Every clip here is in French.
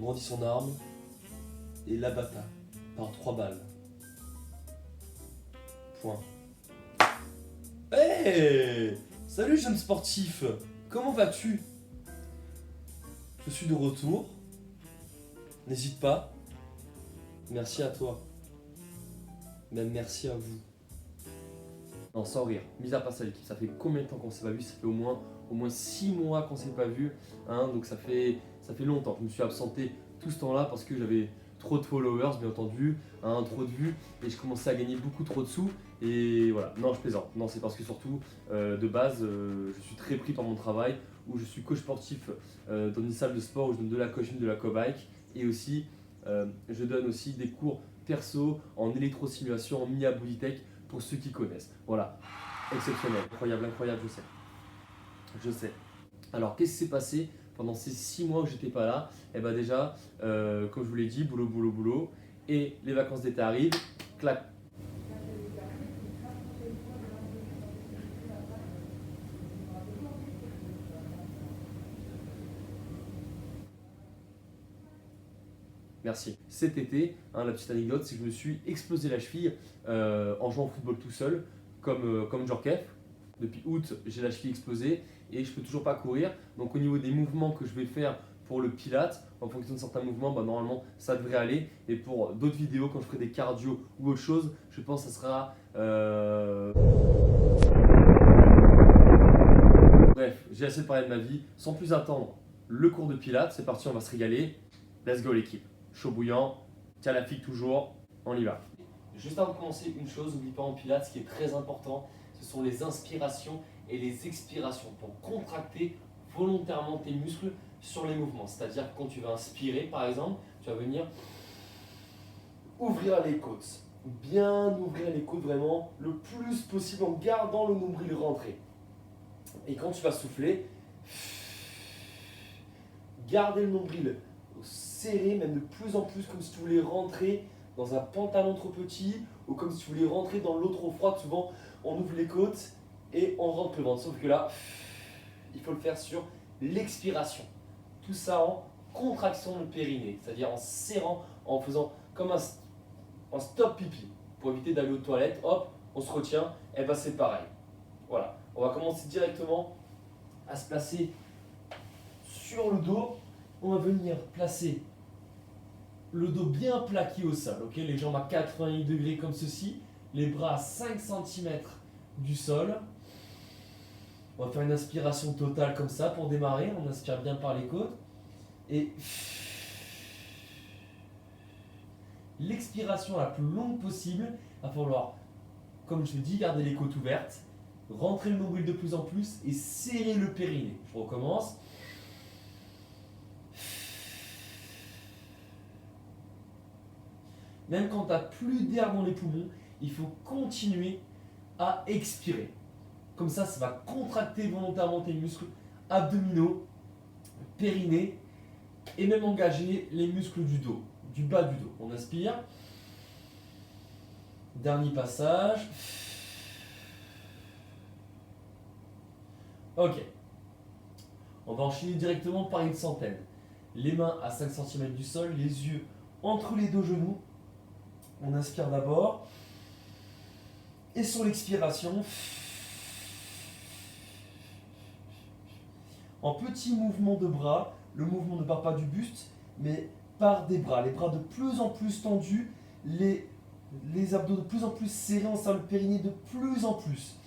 brandit son arme et l'abatta par 3 balles. Point. Hey! Salut jeune sportif! Comment vas-tu? Je suis de retour. N'hésite pas. Merci à toi. Même merci à vous. Non, sans rire, mis à part ça, l'équipe, ça fait combien de temps qu'on s'est pas vu? Ça fait au moins 6 mois qu'on s'est pas vu, hein, donc ça fait longtemps. Je me suis absenté tout ce temps-là parce que j'avais trop de followers, bien entendu, hein, trop de vues, et je commençais à gagner beaucoup trop de sous, et voilà. Non, je plaisante. Non, c'est parce que surtout, de base, je suis très pris par mon travail, où je suis coach sportif dans une salle de sport où je donne de la coaching, de la co-bike, et aussi, je donne aussi des cours perso en électrosimulation, en Mia Bodytech, pour ceux qui connaissent. Voilà, exceptionnel, incroyable, incroyable, je sais. Je sais. Alors, qu'est-ce qui s'est passé pendant ces 6 mois où j'étais pas là? Eh ben déjà, comme je vous l'ai dit, boulot, boulot, boulot. Et les vacances d'été arrivent, clac. Merci. Cet été, hein, la petite anecdote, c'est que je me suis explosé la cheville en jouant au football tout seul, comme Djorkaeff. Depuis août, j'ai la cheville explosée et je peux toujours pas courir. Donc au niveau des mouvements que je vais faire pour le Pilates, en fonction de certains mouvements, bah, normalement ça devrait aller. Et pour d'autres vidéos, quand je ferai des cardio ou autre chose, je pense que ça sera... Bref, j'ai assez parlé de ma vie. Sans plus attendre, le cours de Pilates, c'est parti, on va se régaler. Let's go l'équipe. Chaud bouillant, tiens la figue toujours, on y va. Juste avant de commencer, une chose, n'oublie pas en Pilates, ce qui est très important, ce sont les inspirations et les expirations pour contracter volontairement tes muscles sur les mouvements. C'est-à-dire que quand tu vas inspirer, par exemple, tu vas venir ouvrir les côtes. Bien ouvrir les côtes vraiment le plus possible en gardant le nombril rentré. Et quand tu vas souffler, garder le nombril serré, même de plus en plus, comme si tu voulais rentrer dans un pantalon trop petit ou comme si tu voulais rentrer dans l'eau trop froide. Souvent, on ouvre les côtes et on rentre le ventre. Sauf que là, il faut le faire sur l'expiration. Tout ça en contraction de périnée, c'est-à-dire en serrant, en faisant comme un stop pipi pour éviter d'aller aux toilettes. Hop, on se retient, et ben c'est pareil. Voilà, on va commencer directement à se placer sur le dos. On va venir placer le dos bien plaqué au sol, ok, les jambes à 90 degrés comme ceci, les bras à 5 cm du sol. On va faire une inspiration totale comme ça pour démarrer. On inspire bien par les côtes. Et l'expiration la plus longue possible, il va falloir, comme je l'ai dit, garder les côtes ouvertes, rentrer le nombril de plus en plus et serrer le périnée. Je recommence. Même quand tu n'as plus d'air dans les poumons, il faut continuer à expirer. Comme ça va contracter volontairement tes muscles abdominaux, périnée et même engager les muscles du dos, du bas du dos. On inspire. Dernier passage. Ok. On va enchaîner directement par une centaine. Les mains à 5 cm du sol, les yeux entre les deux genoux. On inspire d'abord. Et sur l'expiration, en petit mouvement de bras, le mouvement ne part pas du buste, mais part des bras. Les bras de plus en plus tendus, les abdos de plus en plus serrés, on serre le périnée de plus en plus.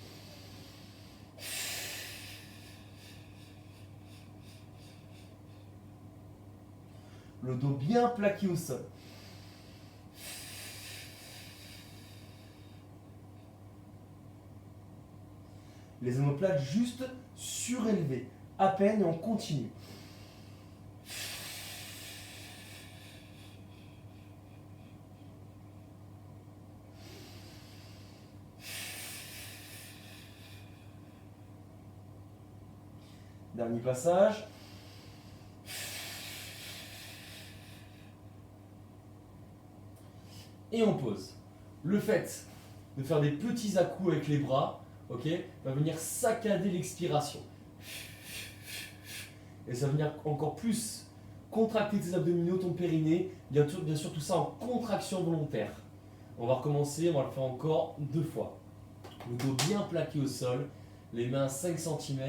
Le dos bien plaqué au sol. Les omoplates juste surélevées, à peine, et on continue. Dernier passage. Et on pose. Le fait de faire des petits à-coups avec les bras, ok, va venir saccader l'expiration. Et ça va venir encore plus contracter tes abdominaux, ton périnée, bien sûr tout ça en contraction volontaire. On va recommencer, on va le faire encore 2 fois. Le dos bien plaqué au sol, les mains à 5 cm.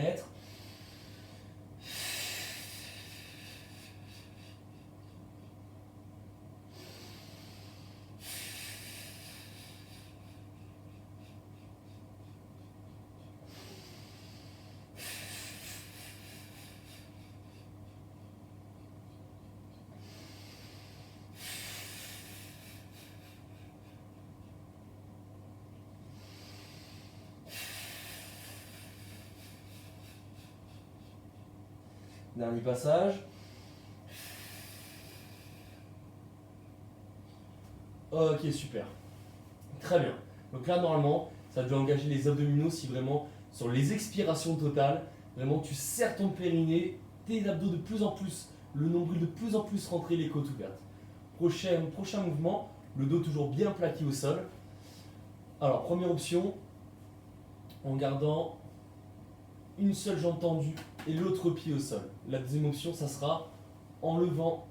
Dernier passage. Ok, super. Très bien. Donc là, normalement, ça doit engager les abdominaux si vraiment, sur les expirations totales, vraiment tu serres ton périnée, tes abdos de plus en plus, le nombril de plus en plus rentré, les côtes ouvertes. Prochain mouvement, le dos toujours bien plaqué au sol. Alors, première option, en gardant une seule jambe tendue et l'autre pied au sol. La deuxième option, ça sera en levant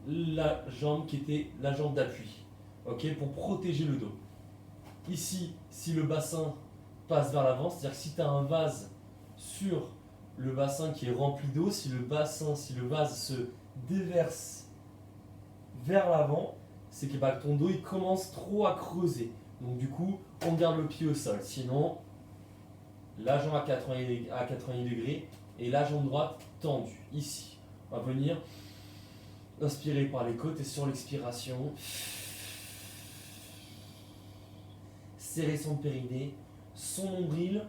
la jambe qui était la jambe d'appui, ok, pour protéger le dos. Ici, si le bassin passe vers l'avant, c'est-à-dire que si tu as un vase sur le bassin qui est rempli d'eau, si le vase se déverse vers l'avant, c'est que ton dos il commence trop à creuser. Donc du coup, on garde le pied au sol. Sinon, la jambe à 90 degrés et la jambe droite tendue. Ici, on va venir inspirer par les côtes et sur l'expiration, serrer son périnée, son nombril,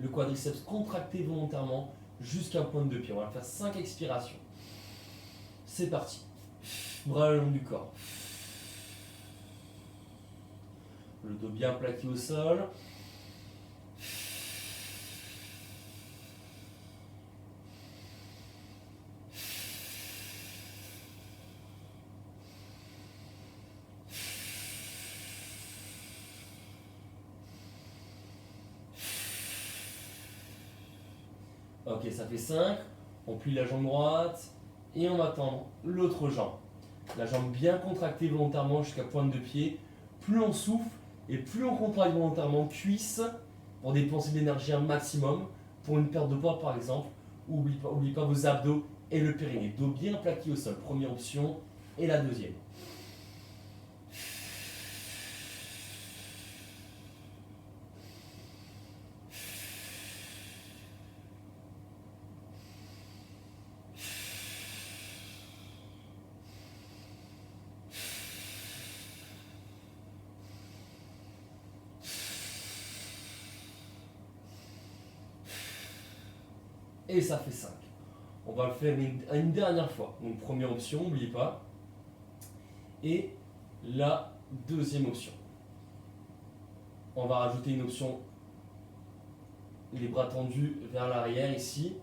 le quadriceps contracté volontairement jusqu'à pointe de pied. On va faire 5 expirations. C'est parti. Bras le long du corps. Le dos bien plaqué au sol. Ok, ça fait 5. On plie la jambe droite et on va tendre l'autre jambe. La jambe bien contractée volontairement jusqu'à pointe de pied. Plus on souffle et plus on contracte volontairement cuisse pour dépenser de l'énergie un maximum. Pour une perte de poids par exemple, oublie pas vos abdos et le périnée. Dos bien plaqué au sol, première option, et la deuxième. Et ça fait 5. On va le faire une dernière fois. Donc première option, n'oubliez pas. Et la deuxième option. On va rajouter une option, les bras tendus vers l'arrière ici,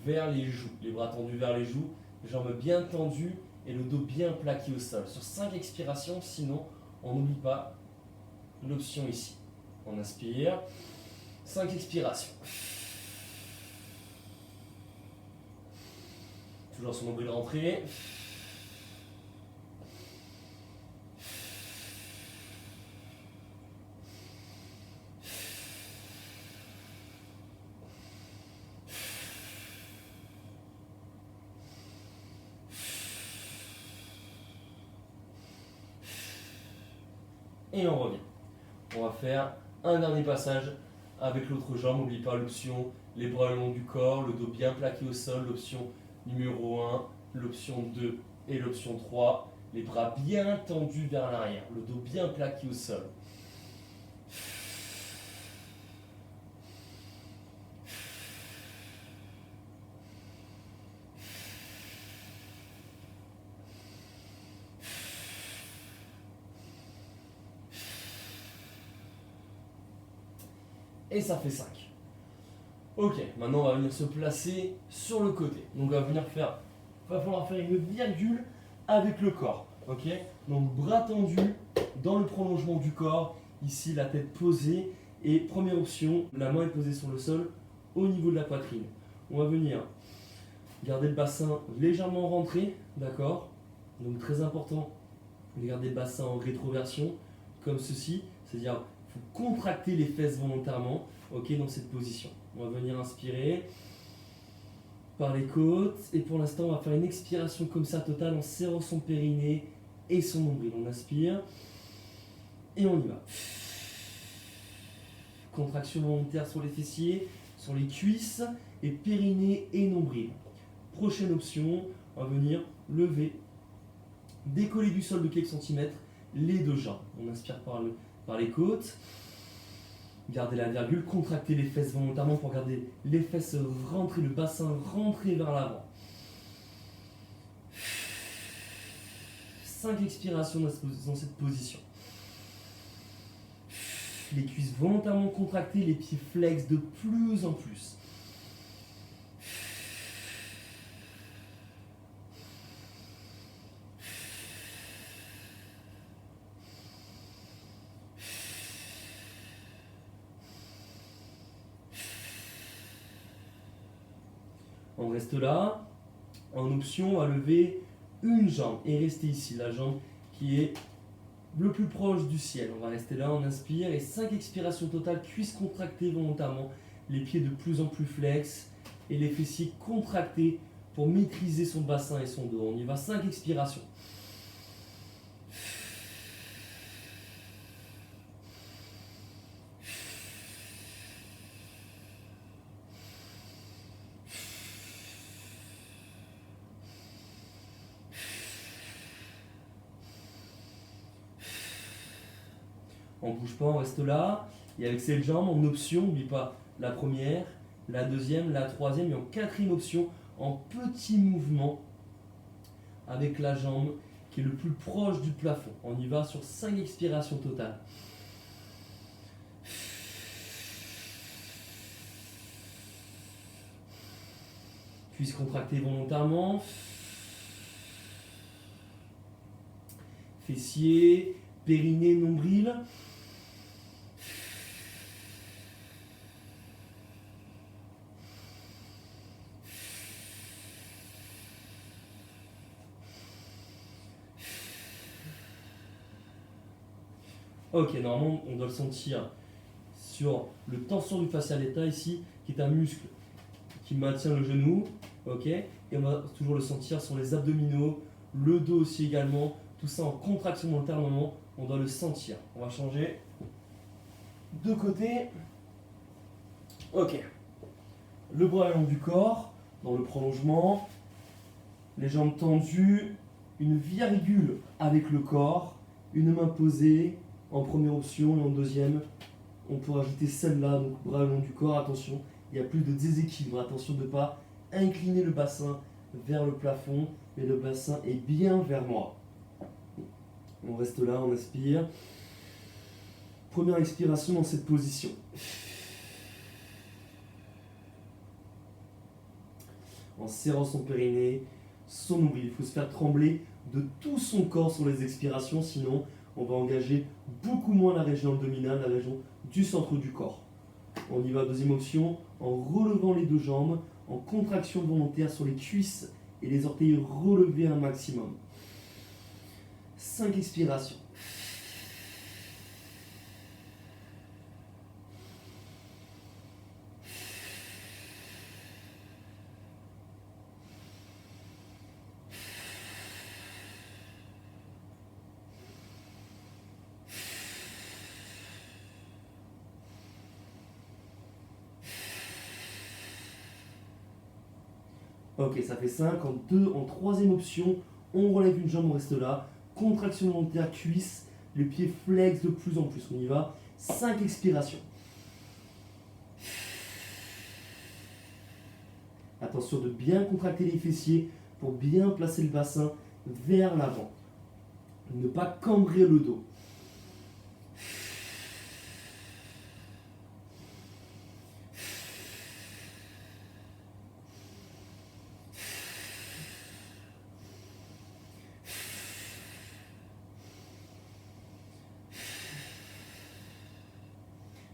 vers les joues. Les bras tendus vers les joues, jambes bien tendues et le dos bien plaqué au sol. Sur 5 expirations, sinon on n'oublie pas l'option ici. On inspire, 5 expirations. Toujours son nombril rentré. Et on revient. On va faire un dernier passage avec l'autre jambe. N'oublie pas l'option les bras le long du corps, le dos bien plaqué au sol, l'option numéro 1, l'option 2 et l'option 3. Les bras bien tendus vers l'arrière, le dos bien plaqué au sol. Et ça fait 5. Ok, maintenant on va venir se placer sur le côté. Donc on va falloir faire une virgule avec le corps. Ok, donc bras tendus dans le prolongement du corps. Ici la tête posée. Et première option, la main est posée sur le sol au niveau de la poitrine. On va venir Gardez le bassin légèrement rentré, d'accord? Donc très important de garder le bassin en rétroversion, comme ceci, c'est-à-dire il faut contracter les fesses volontairement, ok, dans cette position. On va venir inspirer par les côtes, et pour l'instant on va faire une expiration comme ça totale en serrant son périnée et son nombril. On inspire, et on y va. Contraction volontaire sur les fessiers, sur les cuisses, et périnée et nombril. Prochaine option, on va venir lever, décoller du sol de quelques centimètres les deux jambes. On inspire par les côtes, gardez la virgule, contractez les fesses volontairement pour garder les fesses rentrées, le bassin rentré vers l'avant. 5 expirations dans cette position. Les cuisses volontairement contractées, les pieds flex de plus en plus. On reste là. En option, on va lever une jambe et rester ici, la jambe qui est le plus proche du ciel. On va rester là, on inspire et 5 expirations totales, cuisses contractées volontairement, les pieds de plus en plus flex et les fessiers contractés pour maîtriser son bassin et son dos. On y va, 5 expirations. On ne bouge pas, on reste là. Et avec cette jambe, en option, n'oublie pas la première, la deuxième, la troisième et en quatrième option, en petit mouvement avec la jambe qui est le plus proche du plafond. On y va sur 5 expirations totales. Cuisses contractées volontairement. Fessiers, périnée, nombril. Ok, normalement on doit le sentir sur le tension du fascia lata ici, qui est un muscle qui maintient le genou, ok, et on va toujours le sentir sur les abdominaux, le dos aussi également, tout ça en contraction volontaire, normalement on doit le sentir. On va changer de côté, ok, le bras le long du corps, dans le prolongement, les jambes tendues, une virgule avec le corps, une main posée, en première option, et en deuxième, on peut rajouter celle-là, donc bras le long du corps, attention, il n'y a plus de déséquilibre, attention de ne pas incliner le bassin vers le plafond, mais le bassin est bien vers moi. On reste là, on inspire. Première expiration dans cette position. En serrant son périnée, son nombril, il faut se faire trembler de tout son corps sur les expirations, sinon on va engager beaucoup moins la région abdominale, la région du centre du corps. On y va, deuxième option, en relevant les deux jambes, en contraction volontaire sur les cuisses et les orteils relevés un maximum. 5 expirations. Ok, ça fait 5. En troisième option, on relève une jambe, on reste là. Contraction volontaire, cuisse, le pied flex de plus en plus. On y va. 5 expirations. Attention de bien contracter les fessiers pour bien placer le bassin vers l'avant. Ne pas cambrer le dos.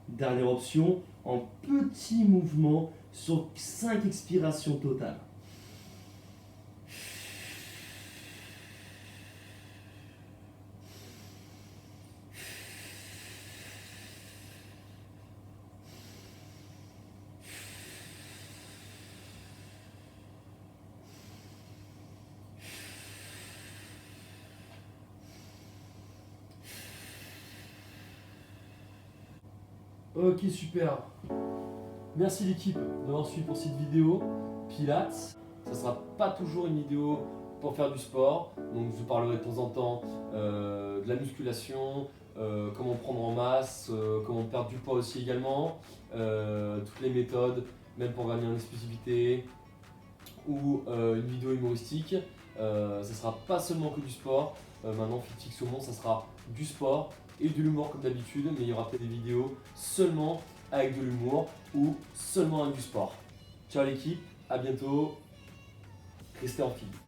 Dernière option, en petit mouvement sur 5 expirations totales. Ok, super. Merci l'équipe d'avoir suivi pour cette vidéo Pilates. Ça sera pas toujours une vidéo pour faire du sport, donc je vous parlerai de temps en temps de la musculation, comment prendre en masse, comment perdre du poids aussi également, toutes les méthodes, même pour gagner en exclusivité, ou une vidéo humoristique. Ça sera pas seulement que du sport. Maintenant, FitFix au monde, ça sera du sport et de l'humour comme d'habitude, mais il y aura peut-être des vidéos seulement avec de l'humour ou seulement avec du sport. Ciao l'équipe, à bientôt, restez en file.